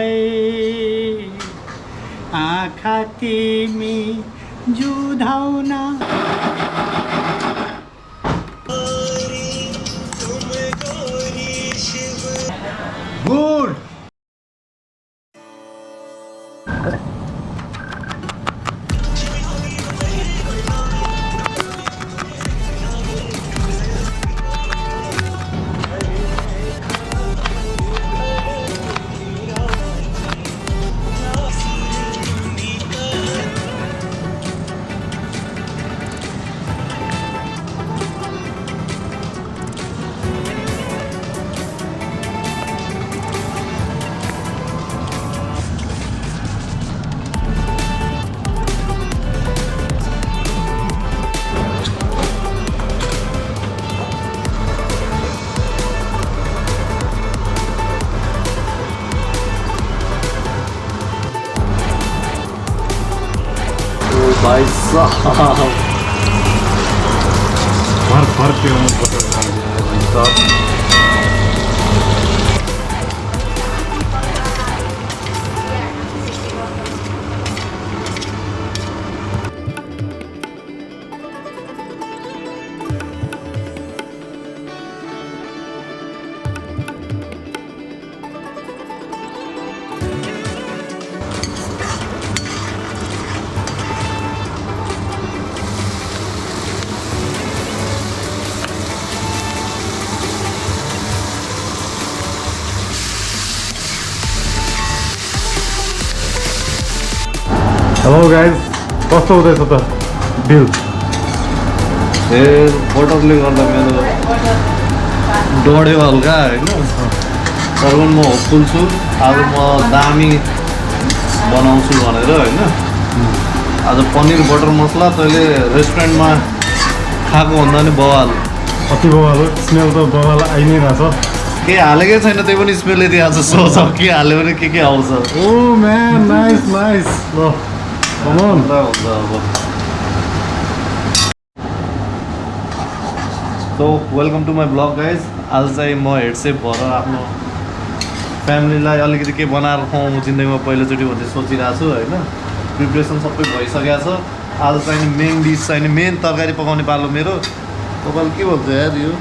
भए आँखा तिमी जुधाउन गुड भाई साहब भर के भाई हेलो गाइज कस्तो हुँदैछ त बिल बटरले गर्दा मेरो डढ्यो हल्का होइन तर पनि म होपफुल छु आज म दामी बनाउँछु भनेर होइन आज पनिर बटर मसला तैँले रेस्टुरेन्टमा खाएको भन्दा नि बवाल कति बवाल स्मेल त बवाल आइ नै रहेछ केही हालेकै छैन त्यही पनि स्मेल यदि आज सोच के हाल्यो भने के आउँछ ओ म्यान नाइस नाइस ल हुन्छ अब so welcome to my blog guys आज चाहिँ म हेड सेफ भएर आफ्नो फ्यामिलीलाई अलिकति के बनाएर खुवाउँ जिन्दगीमा पहिलोचोटि भन्ने सोचिरहेको छु होइन प्रिपरेसन सबै भइसकेको छ आज चाहिँ मेन डिस चाहिँ मेन तरकारी पकाउने पालो मेरो तपाईँले के भन्छ यार यो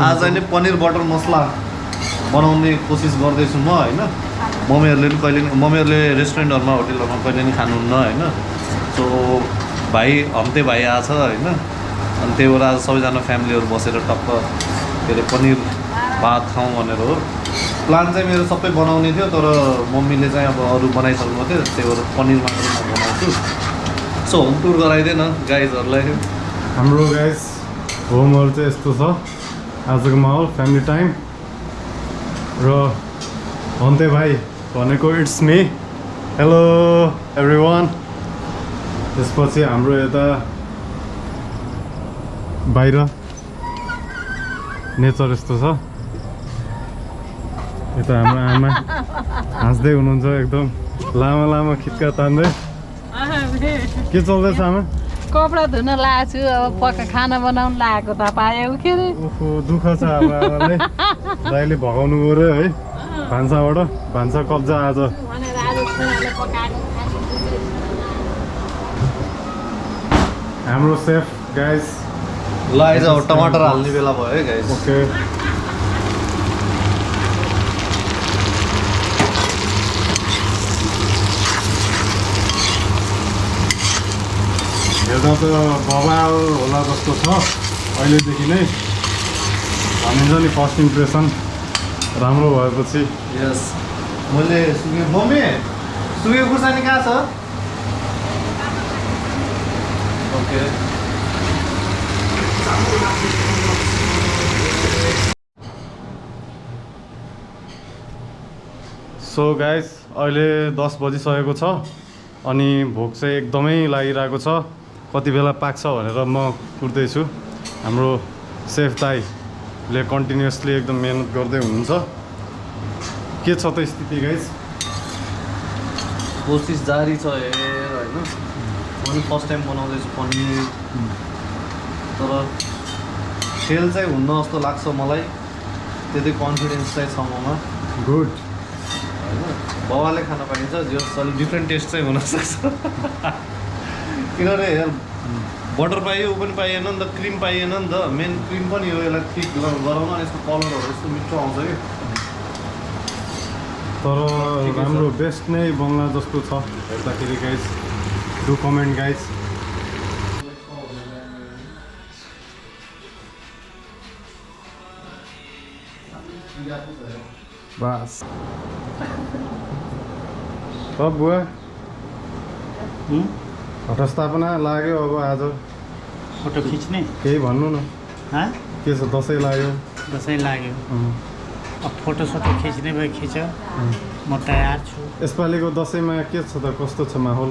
आज चाहिँ पनिर बटर मसला बनाउने कोसिस गर्दैछु म होइन मम्मीहरूले पनि कहिले मम्मीहरूले रेस्टुरेन्टहरूमा होटेलहरूमा कहिले पनि खानुहुन्न होइन सो भाइ हम्ते भाइ आएको छ होइन अनि त्यही भएर आज सबैजना फ्यामिलीहरू बसेर टक्क के अरे पनिर भात खाउँ भनेर हो प्लान चाहिँ मेरो सबै बनाउने थियो तर मम्मीले चाहिँ अब अरू बनाइसक्नु थियो त्यही भएर पनिर मात्र म बनाउँछु सो होम टुर गराइदिएन गाइजहरूलाई हाम्रो गाइज होमहरू चाहिँ यस्तो छ आजको माहौल फ्यामिली टाइम र हन्ते भाइ भनेको इट्स मी हेलो एभ्रिवान त्यसपछि हाम्रो यता बाहिर नेचर यस्तो छ यता हाम्रो आमा हाँस्दै हुनुहुन्छ एकदम लामो लामो खिच्का तान्दै के चल्दैछ आमा कपडा धुन लाग्छु अब खाना बनाउनु लागेको त पायो के अरे ओहो दुःख छ अब आमाले दाइले भगाउनु गयो है भान्साबाट भान्सा कब्जा आज हाम्रो सेफ गाइस ल आइज अब टमाटर हाल्ने बेला भयो है गाइस ओके हेर्दा त बवाल होला जस्तो छ अहिलेदेखि नै भनिन्छ नि फर्स्ट इम्प्रेसन राम्रो भएपछि यस मैले सुके मम्मी सुके खुर्सानी कहाँ छ ओके सो गाइस अहिले 10 बजिसकेको छ अनि भोक चाहिँ एकदमै लागिरहेको छ कति बेला पाक्छ भनेर म कुर्दैछु हाम्रो सेफ दाइले कन्टिन्युसली एकदम मेहनत गर्दै हुनुहुन्छ के छ त स्थिति गाइस कोसिस जारी छ हेर होइन म पनि फर्स्ट टाइम बनाउँदैछु पनिर तर फेल चाहिँ हुन्न जस्तो लाग्छ मलाई त्यति कन्फिडेन्स चाहिँ छ ममा गुड बाबाले खान पाइन्छ जो अलिक डिफ्रेन्ट टेस्ट चाहिँ हुनसक्छ किनभने बटर पाइयो ऊ पनि पाइएन नि त क्रिम पाइएन नि त मेन क्रिम पनि हो यसलाई ठिक गराउन अनि यसको कलरहरू यस्तो मिठो आउँछ कि तर राम्रो बेस्ट नै बङ्गला जस्तो छ हेर्दाखेरि गाइज डु कमेन्ट गाइज बस बुवा घटस्थापना लाग्यो अब आज फोटो खिच्ने केही भन्नु न के छ दसैँ लाग्यो दसैँ लाग्यो अब फोटोसोटो खिच्ने भए खिच म तयार छु यसपालिको दसैँमा के छ त कस्तो छ माहौल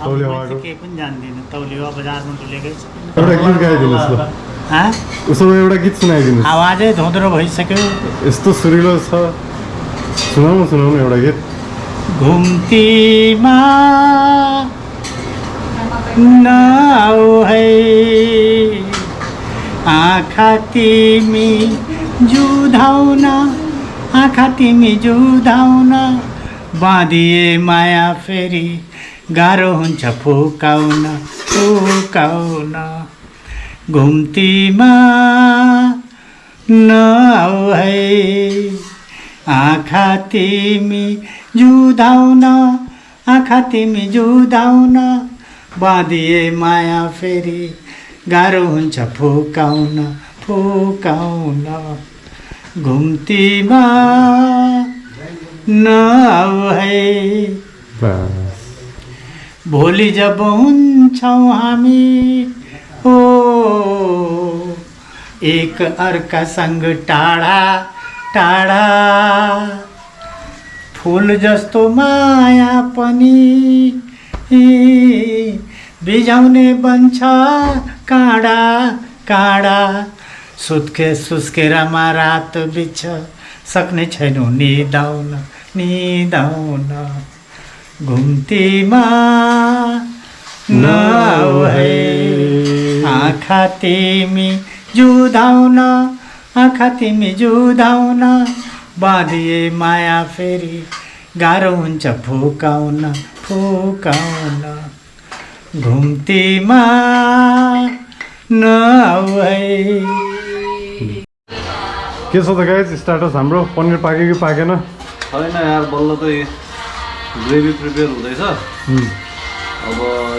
तौलिया भएको केही पनि जान्दिनँ तौलिया बजारमा डुलेकै छ एउटा गीत गाइदिनुहोस् ल उसो भए एउटा गीत सुनाइदिनुहोस् आवाजै धोद्रो भइसक्यो यस्तो सुरिलो छ सुनाउनु एउटा गीत घुम्तीमा नआऊ है आँखा तिमी जुधाउन आँखा तिमी जुधाउन बाँधिए माया फेरि गाह्रो हुन्छ फुकाउन फुकाउन घुम्तीमा नआऊ है आँखा तिमी जुधाउन आँखा तिमी जुधाउन बाँधिए माया फेरि गाह्रो हुन्छ फुकाउन फुकाउन घुम्तीमा नआऊ है भोलि जब हुन्छौँ हामी ओ एक अर्कासँग टाढा टाढा फुल जस्तो माया पनि बिजाउने बन्छ काँडा काँडा सुस्केरामा रात बिछ सक्ने छैनौ निदाउन निदाउन घुम्तीमा नआऊ है आँखा तिमी जुधाउन आँखा तिमी जुधाउन बाँधिए माया फेरि गाह्रो हुन्छ फुकाउन फुकाउन घुम्तीमा नआऊ है के छ त गाइज स्टार्टस हाम्रो पनिर पाक्यो कि पाकेन छैन यार बल्ल त ग्रेभी प्रिपेयर हुँदैछ अब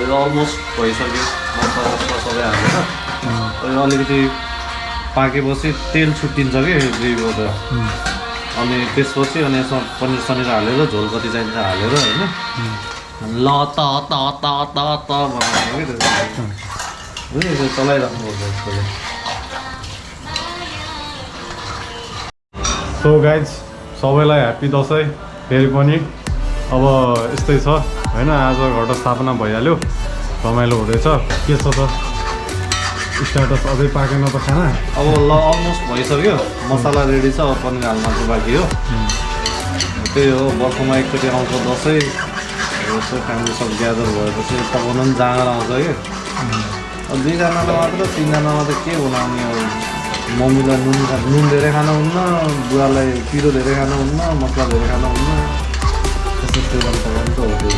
यो अलमोस्ट भइसक्यो मसला सबै हालेर यो अलिकति पाकेपछि तेल छुट्टिन्छ कि ग्रेभीबाट अनि त्यसपछि अनि यसमा पनिर सनिर हालेर झोल कति चाहिन्छ हालेर होइन ल त बनाउने कि चलाइराख्नुपर्छ सो गाइज सबैलाई ह्याप्पी दसैँ फेरि पनि अब यस्तै छ होइन आज घटस्थापना भइहाल्यो रमाइलो हुँदैछ के छ त स्टार्टस अझै पाकेन त खाना अब ल अलमोस्ट भइसक्यो मसाला रेडी छ अब पनिर हाल्न चाहिँ बाँकी हो त्यही हो वर्षमा एकचोटि आउँछ दसैँ यसो फ्यामिली सब ग्यादर भएपछि पकाउन पनि जाँगर आउँछ कि अब दुईजनालाई मात्र तिनजनामा त के बनाउने अब मम्मीलाई नुन धेरै खानु हुन्न बुवालाई पिरो धेरै खानु हुन्न मसला धेरै खानु हुन्न त्यस्तो पकाउनु त हो त्यही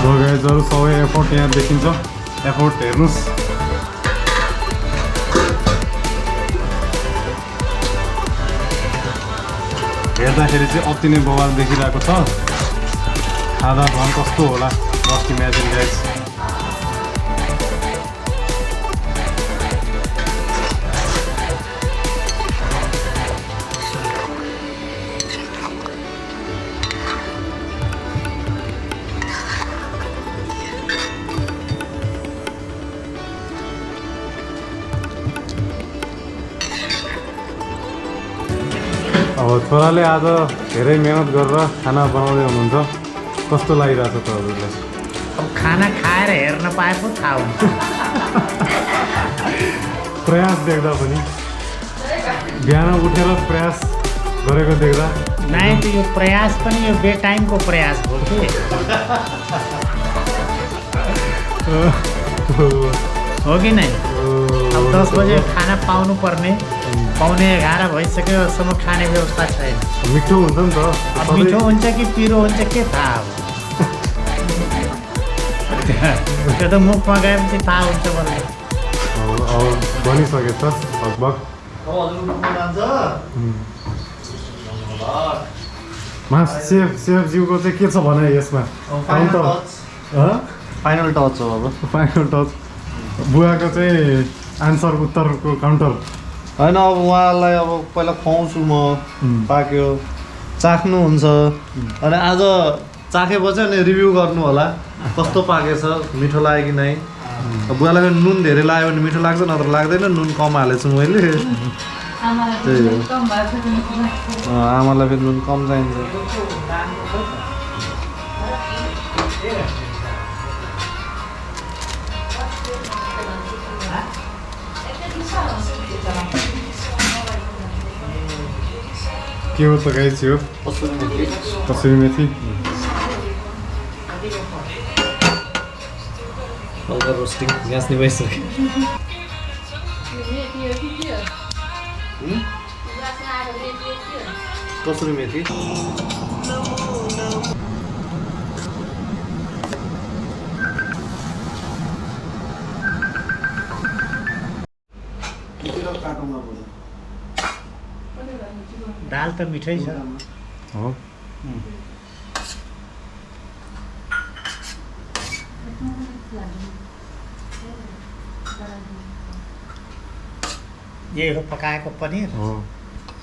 भएर गाइजहरू सबै एफोर्ट यहाँ देखिन्छ एफोर्ट हेर्नुहोस् हेर्दाखेरि चाहिँ अति नै बवाल देखिरहेको छ खाँदा झन् कस्तो होला मस्ट इमेजिन गाइज अब छोराले आज धेरै मेहनत गरेर खाना बनाउँदै हुनुहुन्छ कस्तो लागिरहेको छ त हजुरलाई अब खाना खाएर हेर्न पाए पो थाहा हुन्छ प्रयास देख्दा पनि बिहान उठेर प्रयास गरेको देख्दा नाइ त यो प्रयास पनि यो बेटाइमको प्रयास हो कि हो कि नै अब 10 बजे खाना पाउनु पर्ने पाउने 11 भइसक्योसम्म खाने व्यवस्था छैन। मिठो हुन्छ नि त अब मिठो हुन्छ कि पिरो हुन्छ के थाहा अब त्यो त मुखमा गएपछि थाहा हुन्छ मलाई। अब बनिसकेछ लगभग। अब हजुर जान्छ सेफज्यूको चाहिँ के छ भने यसमा काउन्टर फाइनल टच हो। अब फाइनल टच बुवाको चाहिँ आन्सर उत्तरको काउन्टर होइन। अब उहाँलाई अब पहिला खुवाउँछु म, पाक्यो चाख्नुहुन्छ अनि आज चाखेपछि अनि रिभ्यू गर्नु होला कस्तो पाकेछ, मिठो लाग्यो कि नै। बुवालाई पनि नुन धेरै लाग्यो भने मिठो लाग्छ, नत्र लाग्दैन। नुन कम हालेछु मैले, त्यही हो। आमालाई फेरि नुन कम चाहिन्छ। के हो त गाइस यो कसरी मेथी हल्का रोस्टिङ ग्यास निभाइसक्यो। कसरी मेथी दाल त मिठै छ। हो। यही हो पकाएको पनिर। हो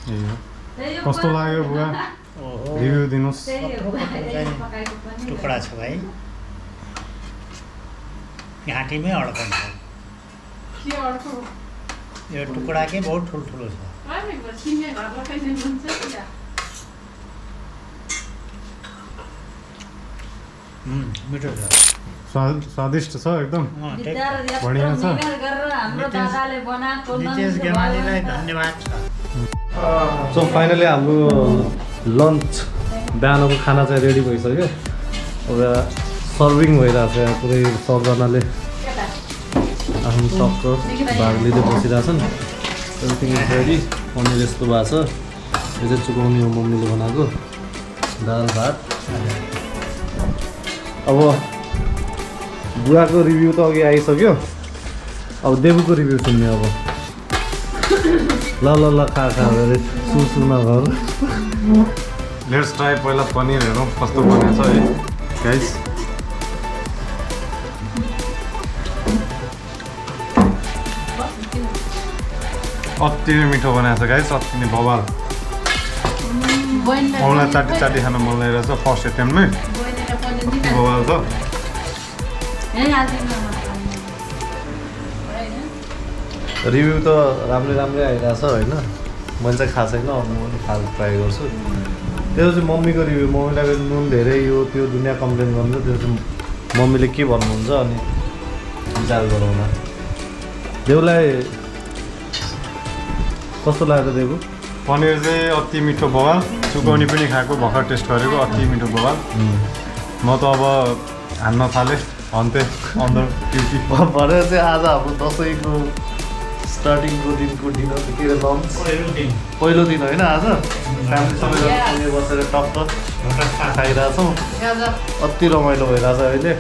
यही हो। कस्तो लाग्यो बुवा रिभ्यू दिनुहोस्। टुक्रा छ भाइ, घाँटीमै अड्कन्छ यो टुक्रा के बहुत ठुल्ठुलो छ। मिठो छ, स्वादिष्ट छ एकदम बढिया छ। नितेश गेमालीलाई धन्यवाद छ। सो फाइनली हाम्रो लन्च बिहानको खाना चाहिँ रेडी भइसक्यो। अब सर्भिङ भइरहेको छ। यहाँ पुरै सबजनाले आफ्नो टक्क भाग लिँदै बसिरहेछन्। Everything is ready. पनिर यस्तो भएको छ। यो चाहिँ चुकाउने हो मम्मीले बनाएको दाल भात। अब बुवाको रिभ्यू त अघि आइसक्यो, अब देवुको रिभ्यू सुन्ने। अब ल ल ल खा अरे सुसु नगर। लेट्स ट्राई पहिला पनिर हेरौँ कस्तो बनेको छ है गाइस। अति नै मिठो बनाएको छ गाइस, अति नै बवाल। औँला चाटी चाटी खान मन लागिरहेछ फर्स्ट एटेम्पमै। बवाल छ। रिभ्यू त राम्रै आइरहेछ होइन। मैले चाहिँ खाएको छैन, अब म पनि खानु ट्राई गर्छु। त्यो चाहिँ मम्मीको रिभ्यू। मम्मीलाई फेरि नुन धेरै यो त्यो दुनियाँ कम्प्लेन गर्नु। त्यो चाहिँ मम्मीले के भन्नुहुन्छ अनि विचार गरौँ न। देउलाई कस्तो लाग्यो त देवु? पनिर चाहिँ अति मिठो बवाल। चुकाउने पनि खाएको, भर्खर टेस्ट गरेको, अति मिठो बवाल। म त अब हान्न थालेँ अन्त्य अन्डर ड्युटी। भनेर चाहिँ आज हाम्रो दसैँको स्टार्टिङको दिनको डिनर के अरे लन्च पहिलो दिन होइन। आज फ्यामिली सबैजना बसेर टक्क खाइरहेछौँ। अति रमाइलो भइरहेछ अहिले।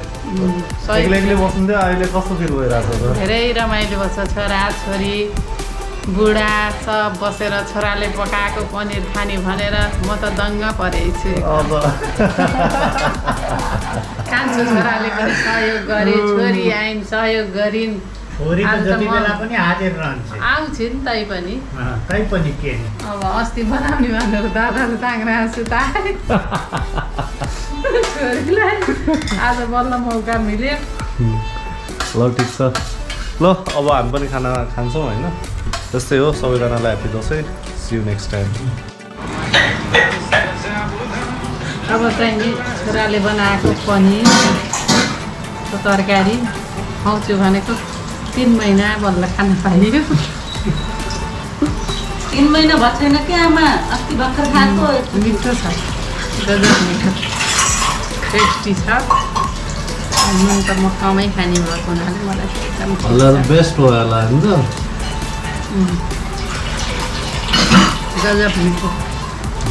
एक्लै बस्नु थियो, अहिले कस्तो फिल भइरहेछ त? धेरै रमाइलो भएको छ। छोरा छोरी बुढा सब बसेर छोराले पकाएको पनिर खाने भनेर म त दङ्ग परेको छु। कान्छो छोराले पनि सहयोग गरे, छोरी आइन् सहयोग गरिन्। छोरी त जति बेला पनि हाजिर रहन्छ। आउँछु नि तै पनि के अब अस्ति बनाउने भनेर दादाले ताङ्रहेको छु त छोरीलाई आज बल्ल मौका मिल्यो। ल ठिक छ। ल अब हामी पनि खाना खान्छौँ होइन। त्यस्तै हो। सबैजनालाई happy Dashain. See you next time. अब चाहिँ नि छोराले बनाएको पनिरको तरकारी खुवाउँछु भनेको 3 महिना बल्ल खान पाइयो। 3 महिना भएको छैन कि आमा, अस्ति भर्खर खाएको। मिठो छ, गजब मिठो, टेस्टी छ। नुन त म कमै खाने भएको हुनाले मलाई एकदम बेस्ट भयो होला होइन। गजब मिठो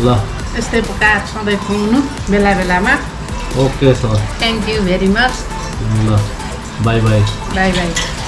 ल यस्तै पकाएर सधैँ खुवाउनु बेला बेलामा okay sir thank you very much ल बाई बाई बाई बाई